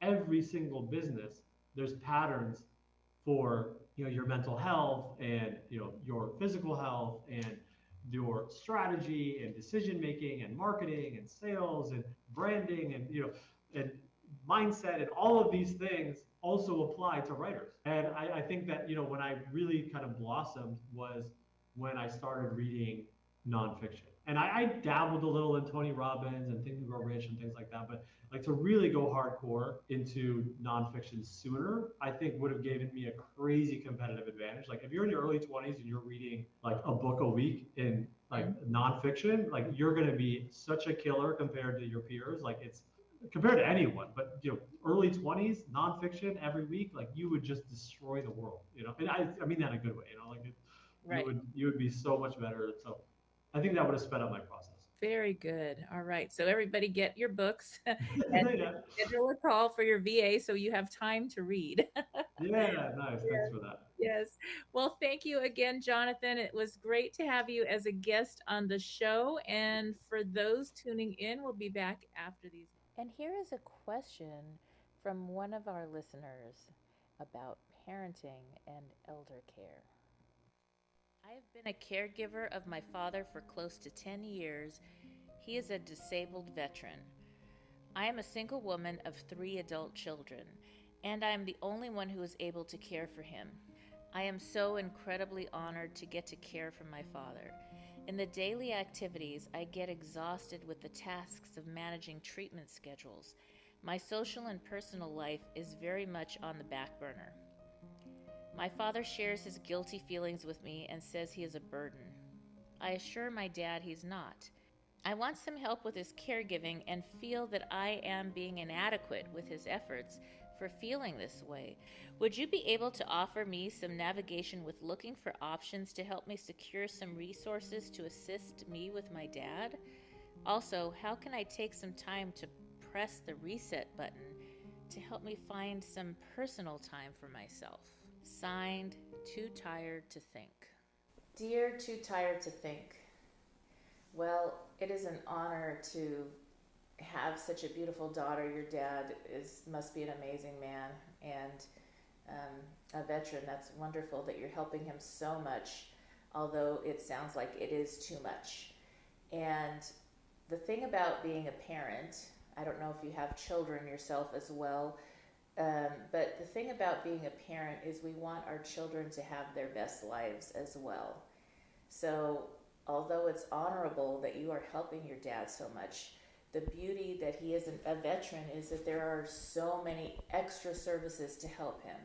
every single business, there's patterns for your mental health and your physical health and your strategy and decision making and marketing and sales and branding and and mindset, and all of these things also apply to writers. And I think that when I really kind of blossomed was when I started reading nonfiction. And I dabbled a little in Tony Robbins and Think and Grow Rich and things like that, but like to really go hardcore into nonfiction sooner, I think would have given me a crazy competitive advantage. Like if you're in your early 20s and you're reading like a book a week in like nonfiction, like you're going to be such a killer compared to your peers. Like it's compared to anyone, but early 20s nonfiction every week, like you would just destroy the world. And I mean that in a good way. Like Right. you would be so much better. So I think that would have sped up my process. Very good. All right. So everybody get your books and Yeah. schedule a call for your VA so you have time to read. Yeah, nice. Thanks for that. Yes. Well, thank you again, Jonathan. It was great to have you as a guest on the show. And for those tuning in, we'll be back after these. And here is a question from one of our listeners about parenting and elder care. I have been a caregiver of my father for close to 10 years. He is a disabled veteran. I am a single woman of 3 adult children, and I am the only one who is able to care for him. I am so incredibly honored to get to care for my father. In the daily activities, I get exhausted with the tasks of managing treatment schedules. My social and personal life is very much on the back burner. My father shares his guilty feelings with me and says he is a burden. I assure my dad he's not. I want some help with his caregiving and feel that I am being inadequate with his efforts for feeling this way. Would you be able to offer me some navigation with looking for options to help me secure some resources to assist me with my dad? Also, how can I take some time to press the reset button to help me find some personal time for myself? Signed, Too Tired to Think. Dear Too Tired to Think, well, it is an honor to have such a beautiful daughter. Your dad must be an amazing man and a veteran. That's wonderful that you're helping him so much, although it sounds like it is too much. And the thing about being a parent, I don't know if you have children yourself as well, but the thing about being a parent is we want our children to have their best lives as well. So, although it's honorable that you are helping your dad so much, the beauty that he isn't a veteran is that there are so many extra services to help him.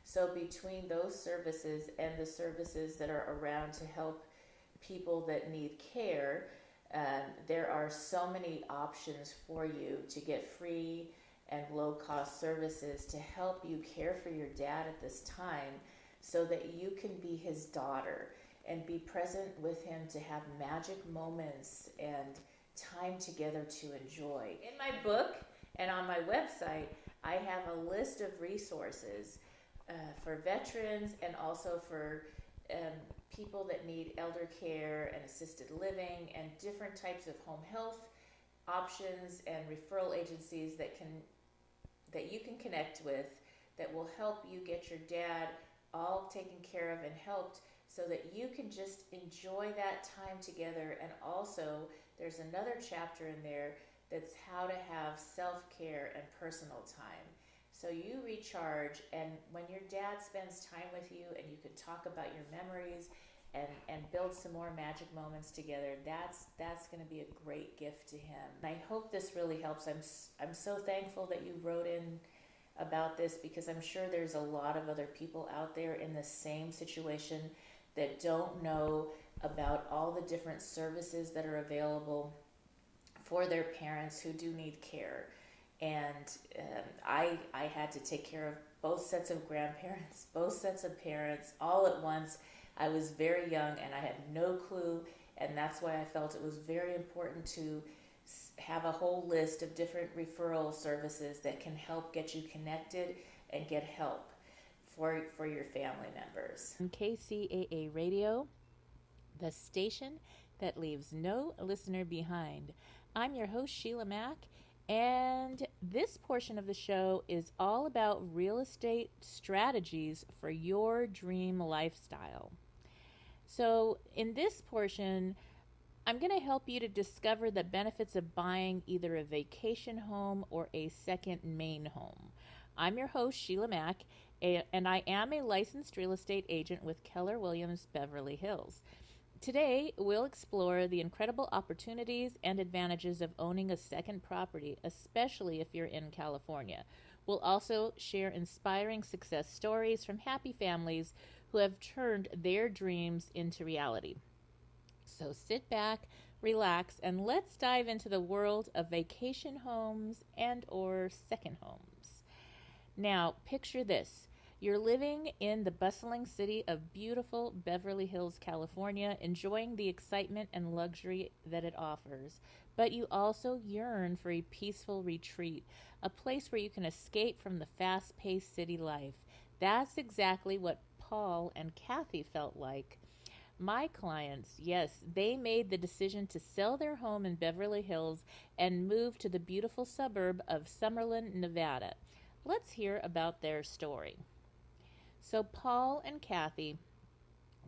So, between those services and the services that are around to help people that need care, there are so many options for you to get free and low cost services to help you care for your dad at this time so that you can be his daughter and be present with him to have magic moments and time together to enjoy. In my book and on my website, I have a list of resources for veterans and also for people that need elder care and assisted living and different types of home health options and referral agencies that you can connect with that will help you get your dad all taken care of and helped so that you can just enjoy that time together. And also, there's another chapter in there that's how to have self-care and personal time. So you recharge, and when your dad spends time with you and you can talk about your memories and build some more magic moments together, that's going to be a great gift to him. And I hope this really helps. I'm so thankful that you wrote in about this because I'm sure there's a lot of other people out there in the same situation that don't know about all the different services that are available for their parents who do need care. And I had to take care of both sets of grandparents, both sets of parents, all at once. I was very young and I had no clue, and that's why I felt it was very important to have a whole list of different referral services that can help get you connected and get help for your family members. KCAA Radio, the station that leaves no listener behind. I'm your host, Sheila Mack, and this portion of the show is all about real estate strategies for your dream lifestyle. So in this portion, I'm going to help you to discover the benefits of buying either a vacation home or a second main home. I'm your host, Sheila Mack, and I am a licensed real estate agent with Keller Williams Beverly Hills. Today, we'll explore the incredible opportunities and advantages of owning a second property, especially if you're in California. We'll also share inspiring success stories from happy families who have turned their dreams into reality. So sit back, relax, and let's dive into the world of vacation homes and or second homes. Now, picture this. You're living in the bustling city of beautiful Beverly Hills, California, enjoying the excitement and luxury that it offers. But you also yearn for a peaceful retreat, a place where you can escape from the fast-paced city life. That's exactly what Paul and Kathy felt like. My clients, yes, they made the decision to sell their home in Beverly Hills and move to the beautiful suburb of Summerlin, Nevada. Let's hear about their story. So Paul and Kathy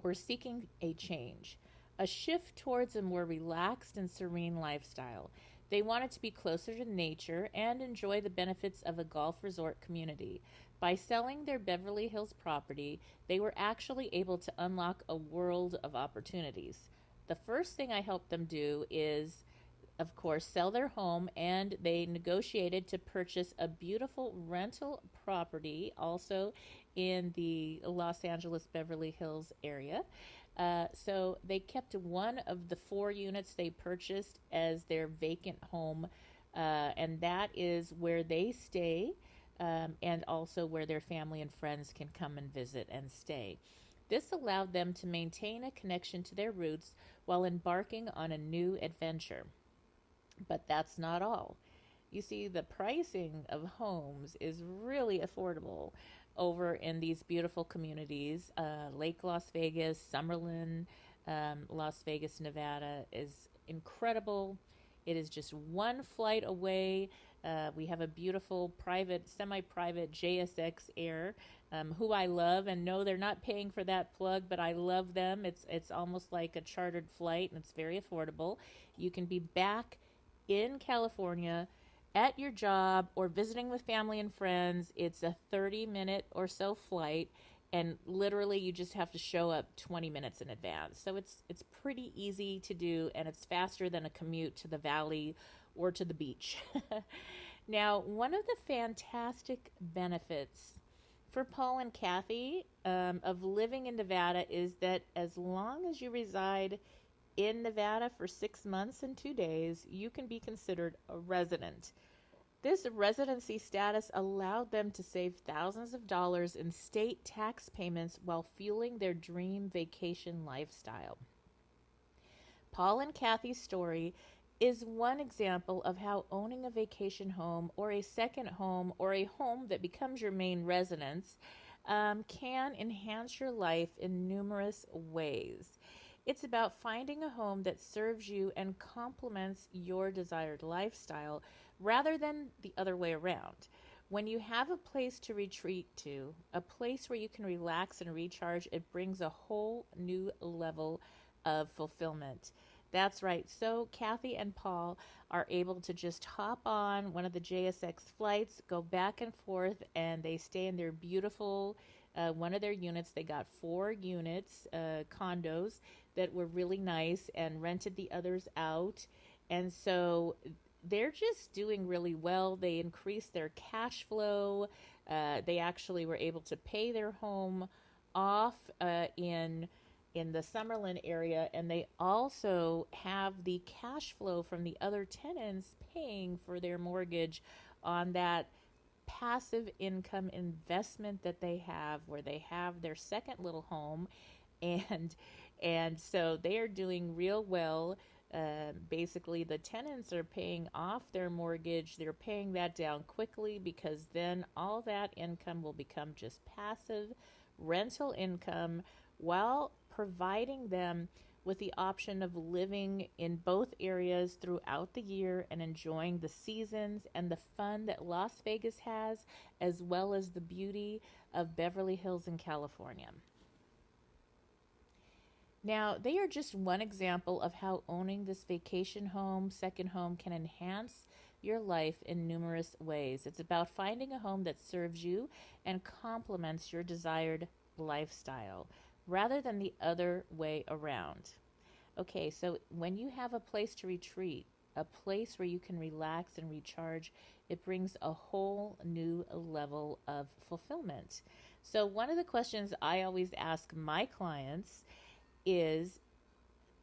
were seeking a change, a shift towards a more relaxed and serene lifestyle. They wanted to be closer to nature and enjoy the benefits of a golf resort community. By selling their Beverly Hills property, they were actually able to unlock a world of opportunities. The first thing I helped them do is, of course, sell their home, and they negotiated to purchase a beautiful rental property also in the Los Angeles Beverly Hills area. So they kept one of the 4 units they purchased as their vacant home, and that is where they stay, and also where their family and friends can come and visit and stay. This allowed them to maintain a connection to their roots while embarking on a new adventure. But that's not all. You see, the pricing of homes is really affordable over in these beautiful communities, Lake Las Vegas, Summerlin, Las Vegas, Nevada is incredible. It is just one flight away. We have a beautiful private, semi-private JSX Air, who I love and know they're not paying for that plug, but I love them. It's almost like a chartered flight, and it's very affordable. You can be back in California at your job or visiting with family and friends. It's a 30-minute or so flight, and literally you just have to show up 20 minutes in advance. So it's pretty easy to do, and it's faster than a commute to the valley or to the beach. Now, one of the fantastic benefits for Paul and Kathy of living in Nevada is that as long as you reside in Nevada for 6 months and 2 days, you can be considered a resident. This residency status allowed them to save thousands of dollars in state tax payments while fueling their dream vacation lifestyle. Paul and Kathy's story is one example of how owning a vacation home or a second home or a home that becomes your main residence can enhance your life in numerous ways. It's about finding a home that serves you and complements your desired lifestyle rather than the other way around. When you have a place to retreat to, a place where you can relax and recharge, it brings a whole new level of fulfillment. That's right. So Kathy and Paul are able to just hop on one of the JSX flights, go back and forth, and they stay in their beautiful one of their units. They got 4 units, condos that were really nice, and rented the others out. And so they're just doing really well. They increased their cash flow. They actually were able to pay their home off in the Summerlin area, and they also have the cash flow from the other tenants paying for their mortgage on that passive income investment that they have, where they have their second little home. And so they are doing real well. Basically, the tenants are paying off their mortgage. They're paying that down quickly, because then all that income will become just passive rental income, while providing them with the option of living in both areas throughout the year and enjoying the seasons and the fun that Las Vegas has, as well as the beauty of Beverly Hills in California. Now, they are just one example of how owning this vacation home, second home, can enhance your life in numerous ways. It's about finding a home that serves you and complements your desired lifestyle rather than the other way around. Okay, so when you have a place to retreat, a place where you can relax and recharge, it brings a whole new level of fulfillment. So, one of the questions I always ask my clients is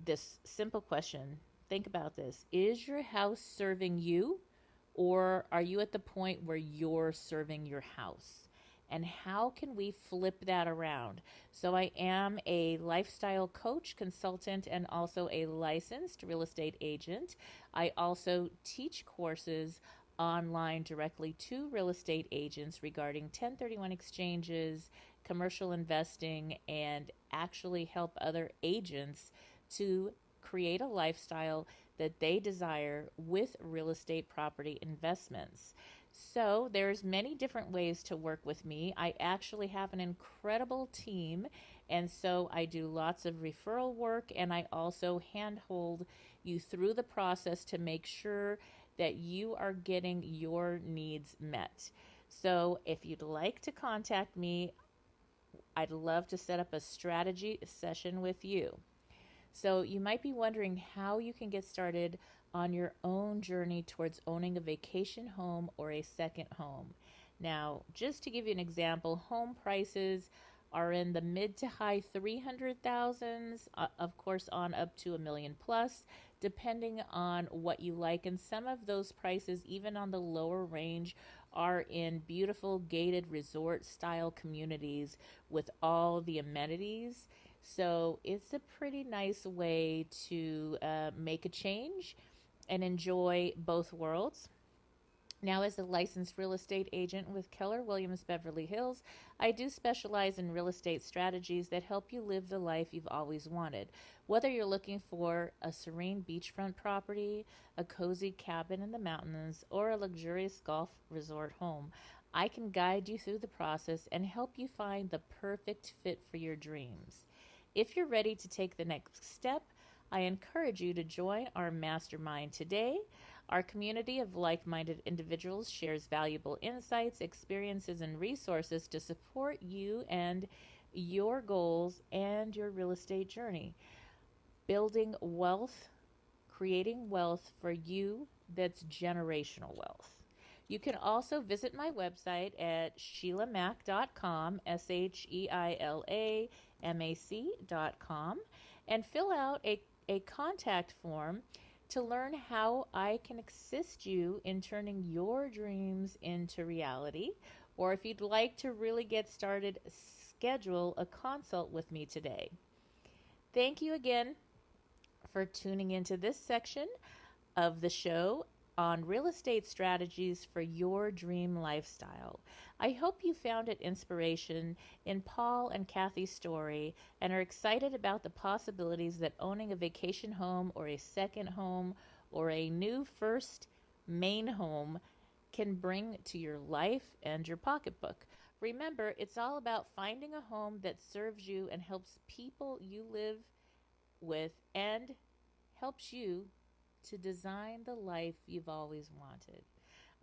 this simple question. Think about this. Is your house serving you, or are you at the point where you're serving your house? And how can we flip that around? So I am a lifestyle coach, consultant, and also a licensed real estate agent. I also teach courses online directly to real estate agents regarding 1031 exchanges, commercial investing, and actually help other agents to create a lifestyle that they desire with real estate property investments. So there's many different ways to work with me. I actually have an incredible team, and so I do lots of referral work, and I also handhold you through the process to make sure that you are getting your needs met. So if you'd like to contact me, I'd love to set up a strategy session with you. So you might be wondering how you can get started on your own journey towards owning a vacation home or a second home. Now, just to give you an example, home prices are in the mid to high 300,000s, of course, on up to $1 million plus, depending on what you like. And some of those prices, even on the lower range, are in beautiful gated resort style communities with all the amenities. So it's a pretty nice way to make a change and enjoy both worlds. Now, as a licensed real estate agent with Keller Williams Beverly Hills, I do specialize in real estate strategies that help you live the life you've always wanted. Whether you're looking for a serene beachfront property, a cozy cabin in the mountains, or a luxurious golf resort home, I can guide you through the process and help you find the perfect fit for your dreams. If you're ready to take the next step, I encourage you to join our mastermind today. Our community of like minded individuals shares valuable insights, experiences, and resources to support you and your goals and your real estate journey. Building wealth, creating wealth for you that's generational wealth. You can also visit my website at sheilamac.com, SHEILAMAC.com, and fill out a contact form to learn how I can assist you in turning your dreams into reality. Or if you'd like to really get started, schedule a consult with me today. Thank you again for tuning into this section of the show on real estate strategies for your dream lifestyle. I hope you found it inspiration in Paul and Kathy's story and are excited about the possibilities that owning a vacation home or a second home or a new first main home can bring to your life and your pocketbook. Remember, it's all about finding a home that serves you and helps people you live with and helps you to design the life you've always wanted.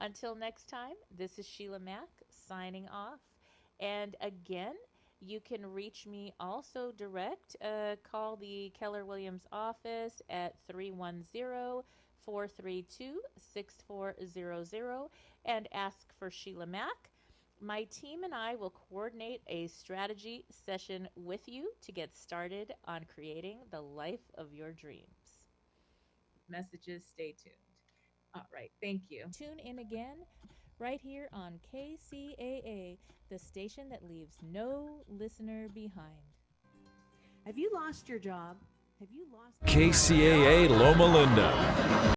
Until next time, this is Sheila Mack signing off. And again, you can reach me also direct. Call the Keller Williams office at 310 432 6400 and ask for Sheila Mack. My team and I will coordinate a strategy session with you to get started on creating the life of your dreams. Messages, stay tuned. All right, thank you. Tune in again right here on KCAA, the station that leaves no listener behind. Have you lost your job? Have you lost KCAA Loma Linda.